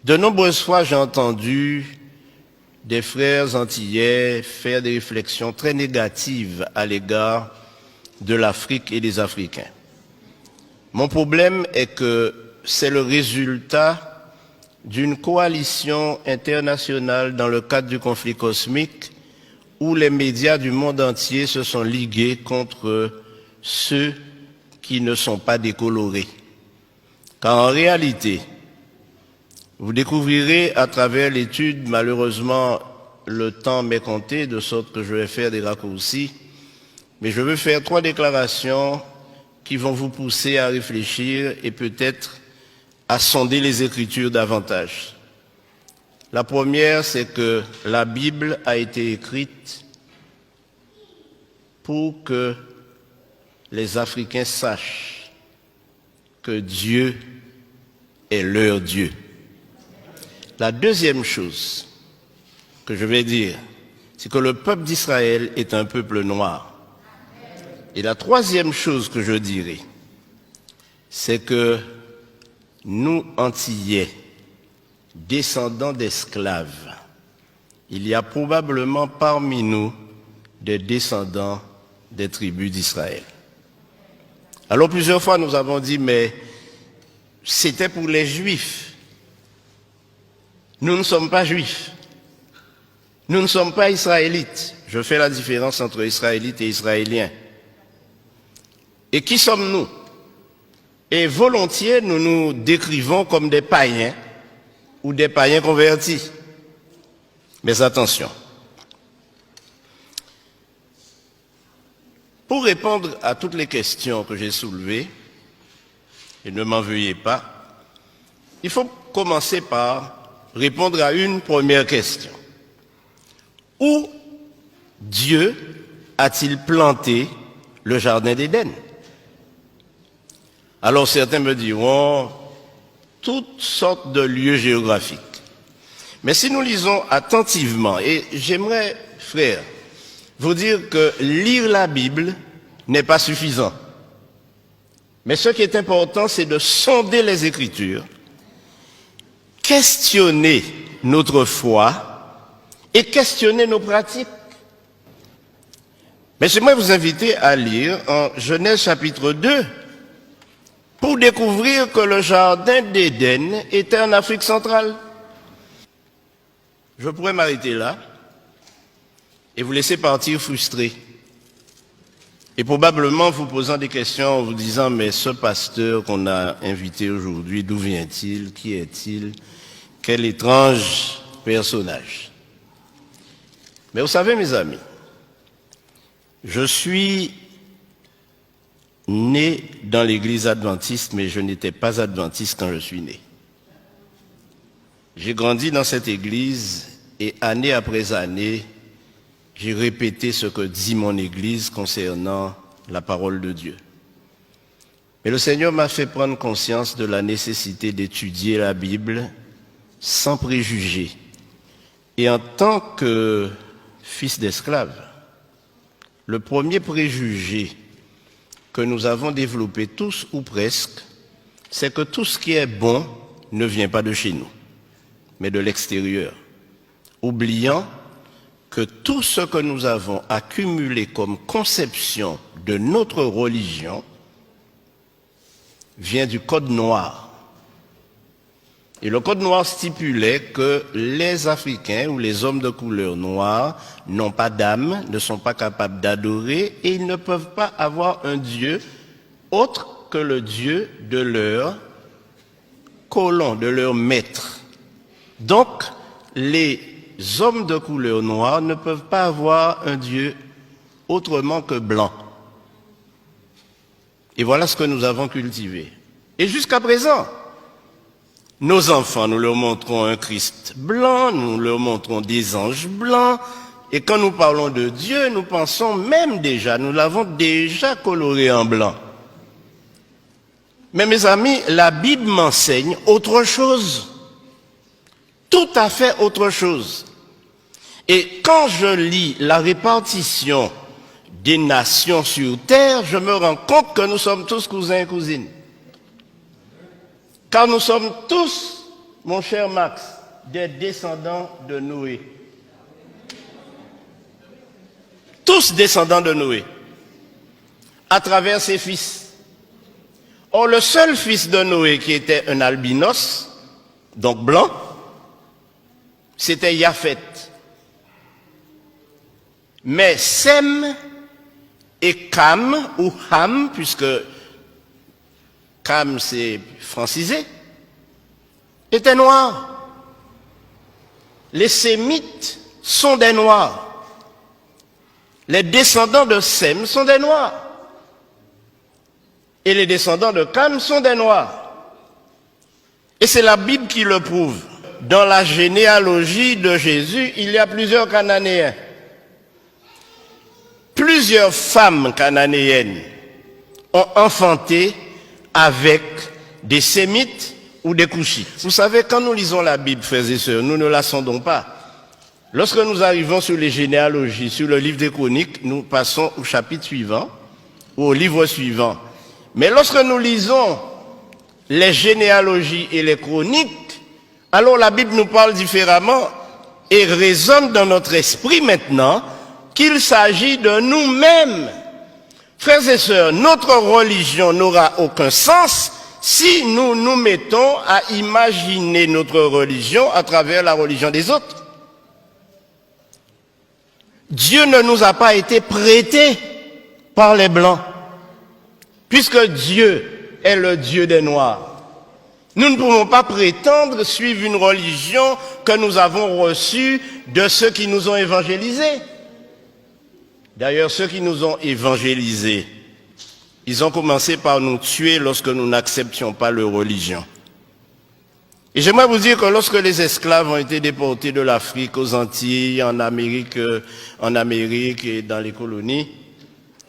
De nombreuses fois, j'ai entendu des frères antillais faire des réflexions très négatives à l'égard de l'Afrique et des Africains. Mon problème est que c'est le résultat d'une coalition internationale dans le cadre du conflit cosmique où les médias du monde entier se sont ligués contre ceux qui ne sont pas décolorés. Car en réalité, vous découvrirez à travers l'étude, malheureusement, le temps m'est compté, de sorte que je vais faire des raccourcis, mais je veux faire 3 déclarations qui vont vous pousser à réfléchir et peut-être à sonder les Écritures davantage. La première, c'est que la Bible a été écrite pour que les Africains sachent que Dieu est leur Dieu. La deuxième chose que je vais dire, c'est que le peuple d'Israël est un peuple noir. Et la troisième chose que je dirai, c'est que nous, Antillais, descendants d'esclaves, il y a probablement parmi nous des descendants des tribus d'Israël. Alors plusieurs fois nous avons dit, mais c'était pour les Juifs. Nous ne sommes pas Juifs. Nous ne sommes pas Israélites. Je fais la différence entre Israélites et Israéliens. Et qui sommes-nous? Et volontiers, nous nous décrivons comme des païens ou des païens convertis. Mais attention. Pour répondre à toutes les questions que j'ai soulevées, et ne m'en veuillez pas, il faut commencer par répondre à une première question. Où Dieu a-t-il planté le jardin d'Éden? Alors certains me diront toutes sortes de lieux géographiques. Mais si nous lisons attentivement, et j'aimerais, frères, vous dire que lire la Bible n'est pas suffisant. Mais ce qui est important, c'est de sonder les Écritures, questionner notre foi et questionner nos pratiques. Mais j'aimerais vous inviter à lire en Genèse chapitre 2 pour découvrir que le jardin d'Éden était en Afrique centrale. Je pourrais m'arrêter là et vous laisser partir frustré. Et probablement vous posant des questions en vous disant, mais ce pasteur qu'on a invité aujourd'hui, d'où vient-il? Qui est-il? Quel étrange personnage. Mais vous savez, mes amis, je suis né dans l'église adventiste, mais je n'étais pas adventiste quand je suis né. J'ai grandi dans cette église et année après année, j'ai répété ce que dit mon église concernant la parole de Dieu. Mais le Seigneur m'a fait prendre conscience de la nécessité d'étudier la Bible sans préjugés. Et en tant que fils d'esclave, le premier préjugé que nous avons développé tous ou presque, c'est que tout ce qui est bon ne vient pas de chez nous, mais de l'extérieur, oubliant que tout ce que nous avons accumulé comme conception de notre religion vient du Code noir. Et le Code noir stipulait que les Africains ou les hommes de couleur noire n'ont pas d'âme, ne sont pas capables d'adorer et ils ne peuvent pas avoir un Dieu autre que le Dieu de leur colon, de leur maître. Donc, les hommes de couleur noire ne peuvent pas avoir un Dieu autrement que blanc. Et voilà ce que nous avons cultivé. Et jusqu'à présent, nos enfants, nous leur montrons un Christ blanc, nous leur montrons des anges blancs, et quand nous parlons de Dieu, nous pensons même déjà, nous l'avons déjà coloré en blanc. Mais mes amis, la Bible m'enseigne autre chose. Tout à fait autre chose. Et quand je lis la répartition des nations sur terre, je me rends compte que nous sommes tous cousins et cousines. Car nous sommes tous mon cher Max, des descendants de Noé. Tous descendants de Noé, à travers ses fils. Or, le seul fils de Noé qui était un albinos, donc blanc, c'était Japhet. Mais Sem et Cam, ou Ham, puisque Cam c'est francisé, étaient noirs. Les Sémites sont des noirs. Les descendants de Sem sont des noirs. Et les descendants de Cam sont des noirs. Et c'est la Bible qui le prouve. Dans la généalogie de Jésus, il y a plusieurs Cananéens. Plusieurs femmes cananéennes ont enfanté avec des Sémites ou des Couchites. Vous savez, quand nous lisons la Bible, frères et sœurs, nous ne la sondons pas. Lorsque nous arrivons sur les généalogies, sur le livre des Chroniques, nous passons au chapitre suivant, ou au livre suivant. Mais lorsque nous lisons les généalogies et les Chroniques, alors la Bible nous parle différemment et résonne dans notre esprit maintenant qu'il s'agit de nous-mêmes. Frères et sœurs, notre religion n'aura aucun sens si nous nous mettons à imaginer notre religion à travers la religion des autres. Dieu ne nous a pas été prêté par les Blancs, puisque Dieu est le Dieu des Noirs. Nous ne pouvons pas prétendre suivre une religion que nous avons reçue de ceux qui nous ont évangélisés. D'ailleurs, ceux qui nous ont évangélisés, ils ont commencé par nous tuer lorsque nous n'acceptions pas leur religion. Et j'aimerais vous dire que lorsque les esclaves ont été déportés de l'Afrique aux Antilles, en Amérique et dans les colonies,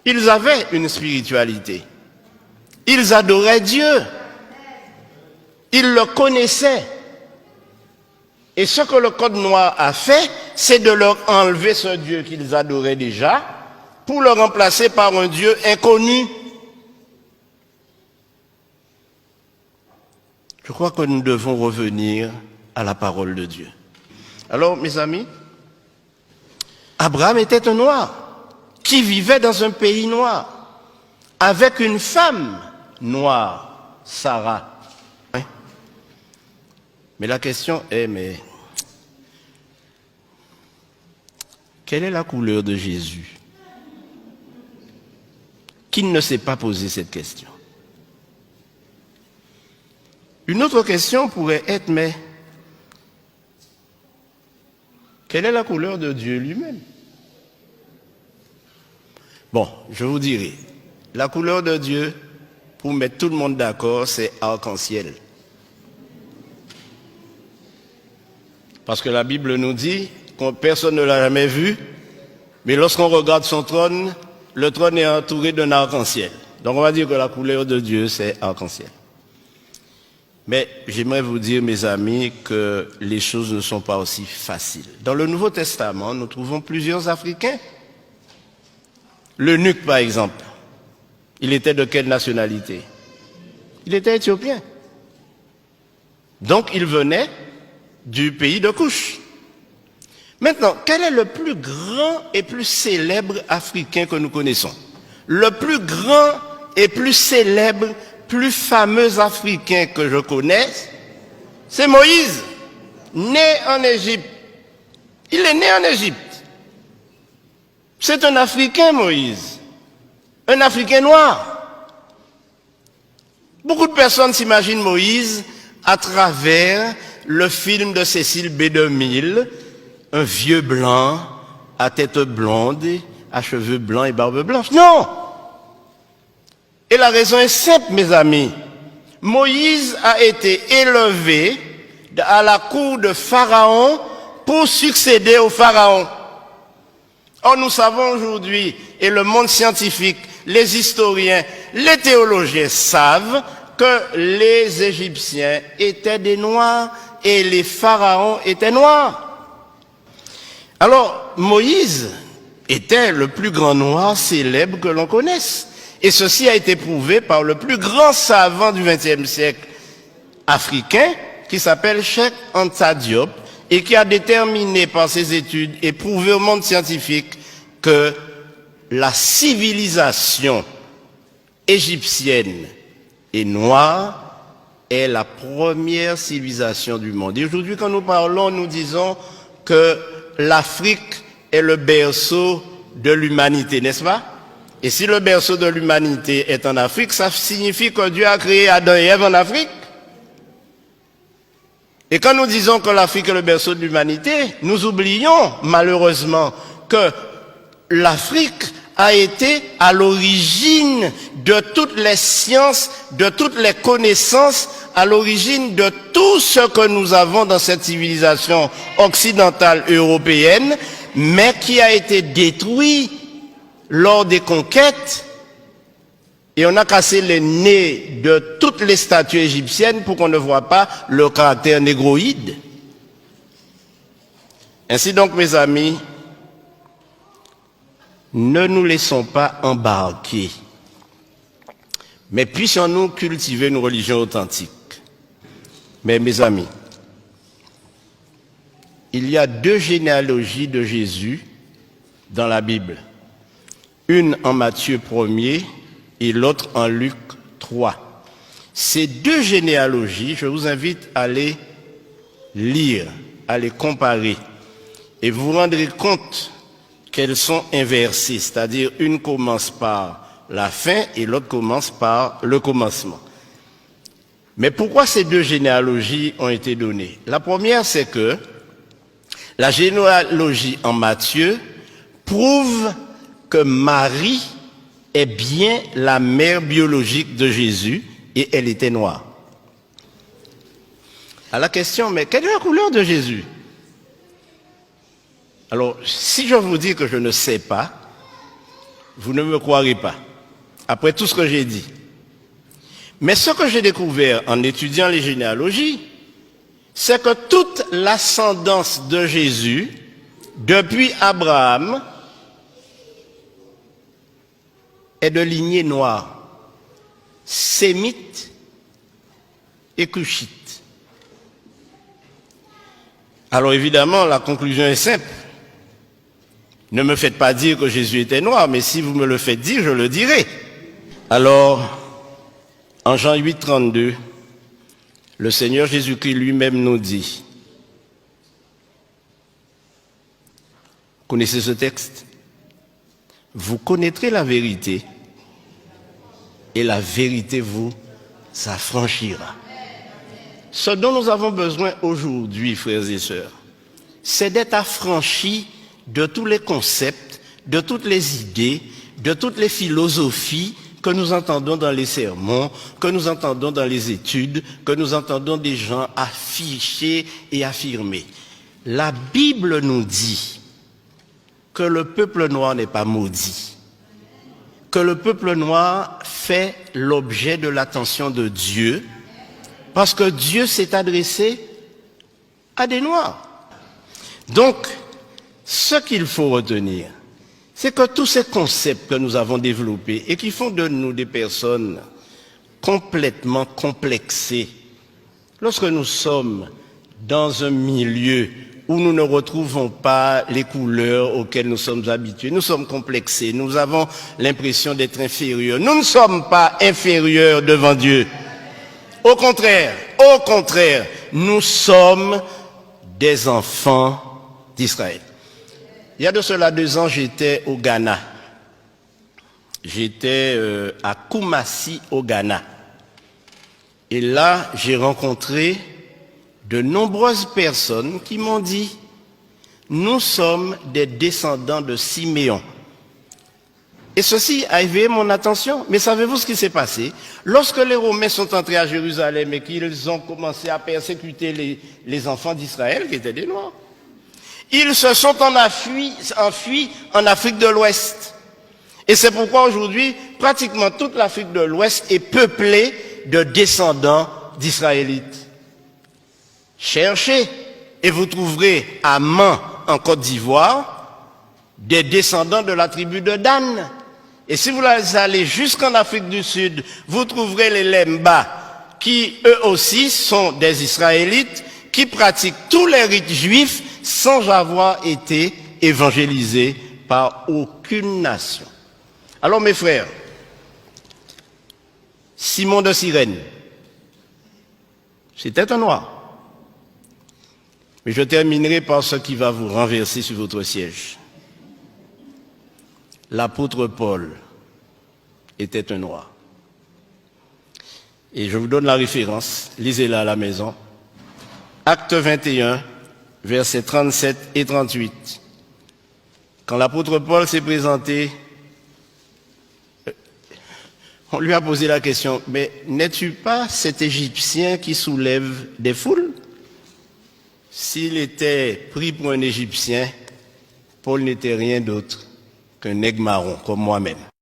ils avaient une spiritualité. Ils adoraient Dieu. Ils le connaissaient. Et ce que le Code noir a fait, c'est de leur enlever ce Dieu qu'ils adoraient déjà pour le remplacer par un Dieu inconnu. Je crois que nous devons revenir à la parole de Dieu. Alors, mes amis, Abraham était un noir qui vivait dans un pays noir avec une femme noire, Sarah. Mais la question est, quelle est la couleur de Jésus? Qui ne s'est pas posé cette question? Une autre question pourrait être, mais quelle est la couleur de Dieu lui-même? Bon, je vous dirai, la couleur de Dieu, pour mettre tout le monde d'accord, c'est arc-en-ciel. Parce que la Bible nous dit que personne ne l'a jamais vu, mais lorsqu'on regarde son trône, le trône est entouré d'un arc-en-ciel. Donc on va dire que la couleur de Dieu, c'est arc-en-ciel. Mais j'aimerais vous dire, mes amis, que les choses ne sont pas aussi faciles. Dans le Nouveau Testament, nous trouvons plusieurs Africains. L'eunuque, par exemple, il était de quelle nationalité? Il était éthiopien. Donc il venait du pays de Couche. Maintenant, quel est le plus grand et plus célèbre Africain que nous connaissons? Le plus grand et plus célèbre, plus fameux Africain que je connaisse, c'est Moïse, né en Égypte. Il est né en Égypte. C'est un Africain, Moïse. Un Africain noir. Beaucoup de personnes s'imaginent Moïse à travers le film de Cécile B. DeMille, un vieux blanc, à tête blonde, à cheveux blancs et barbe blanche. Non! Et la raison est simple, mes amis. Moïse a été élevé à la cour de Pharaon pour succéder au Pharaon. Or, nous savons aujourd'hui, et le monde scientifique, les historiens, les théologiens savent que les Égyptiens étaient des Noirs et les pharaons étaient noirs. Alors, Moïse était le plus grand noir célèbre que l'on connaisse. Et ceci a été prouvé par le plus grand savant du XXe siècle africain, qui s'appelle Cheikh Anta Diop et qui a déterminé par ses études et prouvé au monde scientifique que la civilisation égyptienne et noire est la première civilisation du monde. Et aujourd'hui, quand nous parlons, nous disons que l'Afrique est le berceau de l'humanité, n'est-ce pas? Et si le berceau de l'humanité est en Afrique, ça signifie que Dieu a créé Adam et Ève en Afrique. Et quand nous disons que l'Afrique est le berceau de l'humanité, nous oublions malheureusement que l'Afrique a été à l'origine de toutes les sciences, de toutes les connaissances, à l'origine de tout ce que nous avons dans cette civilisation occidentale européenne, mais qui a été détruit lors des conquêtes. Et on a cassé les nez de toutes les statues égyptiennes pour qu'on ne voit pas le caractère négroïde. Ainsi donc, mes amis, ne nous laissons pas embarquer, mais puissions-nous cultiver une religion authentique. Mais mes amis, il y a 2 généalogies de Jésus dans la Bible. Une en Matthieu 1er et l'autre en Luc 3. Ces 2 généalogies, je vous invite à les lire, à les comparer, et vous vous rendrez compte qu'elles sont inversées, c'est-à-dire une commence par la fin et l'autre commence par le commencement. Mais pourquoi ces 2 généalogies ont été données? La première, c'est que la généalogie en Matthieu prouve que Marie est bien la mère biologique de Jésus et elle était noire. À la question, mais quelle est la couleur de Jésus? Alors, si je vous dis que je ne sais pas, vous ne me croirez pas, après tout ce que j'ai dit. Mais ce que j'ai découvert en étudiant les généalogies, c'est que toute l'ascendance de Jésus, depuis Abraham, est de lignée noire, sémite et cushite. Alors évidemment, la conclusion est simple. Ne me faites pas dire que Jésus était noir, mais si vous me le faites dire, je le dirai. Alors, en Jean 8, 32, le Seigneur Jésus-Christ lui-même nous dit, connaissez ce texte? Vous connaîtrez la vérité et la vérité vous affranchira. Ce dont nous avons besoin aujourd'hui, frères et sœurs, c'est d'être affranchis de tous les concepts, de toutes les idées, de toutes les philosophies que nous entendons dans les sermons, que nous entendons dans les études, que nous entendons des gens afficher et affirmer. La Bible nous dit que le peuple noir n'est pas maudit, que le peuple noir fait l'objet de l'attention de Dieu, parce que Dieu s'est adressé à des noirs. Donc, ce qu'il faut retenir, c'est que tous ces concepts que nous avons développés et qui font de nous des personnes complètement complexées, lorsque nous sommes dans un milieu où nous ne retrouvons pas les couleurs auxquelles nous sommes habitués, nous sommes complexés, nous avons l'impression d'être inférieurs. Nous ne sommes pas inférieurs devant Dieu. Au contraire, nous sommes des enfants d'Israël. Il y a de cela 2 ans, j'étais au Ghana. J'étais à Kumasi, au Ghana. Et là, j'ai rencontré de nombreuses personnes qui m'ont dit, nous sommes des descendants de Siméon. Et ceci a éveillé mon attention. Mais savez-vous ce qui s'est passé? Lorsque les Romains sont entrés à Jérusalem et qu'ils ont commencé à persécuter les enfants d'Israël, qui étaient des Noirs, ils se sont enfuis en Afrique de l'Ouest. Et c'est pourquoi aujourd'hui, pratiquement toute l'Afrique de l'Ouest est peuplée de descendants d'Israélites. Cherchez et vous trouverez à Man, en Côte d'Ivoire, des descendants de la tribu de Dan. Et si vous allez jusqu'en Afrique du Sud, vous trouverez les Lemba qui eux aussi sont des Israélites, qui pratiquent tous les rites juifs sans avoir été évangélisés par aucune nation. Alors mes frères, Simon de Cyrène, c'était un noir. Mais je terminerai par ce qui va vous renverser sur votre siège. L'apôtre Paul était un noir. Et je vous donne la référence, lisez-la à la maison. Acte 21, versets 37 et 38. Quand l'apôtre Paul s'est présenté, on lui a posé la question, mais n'es-tu pas cet Égyptien qui soulève des foules? S'il était pris pour un Égyptien, Paul n'était rien d'autre qu'un nègre marron, comme moi-même.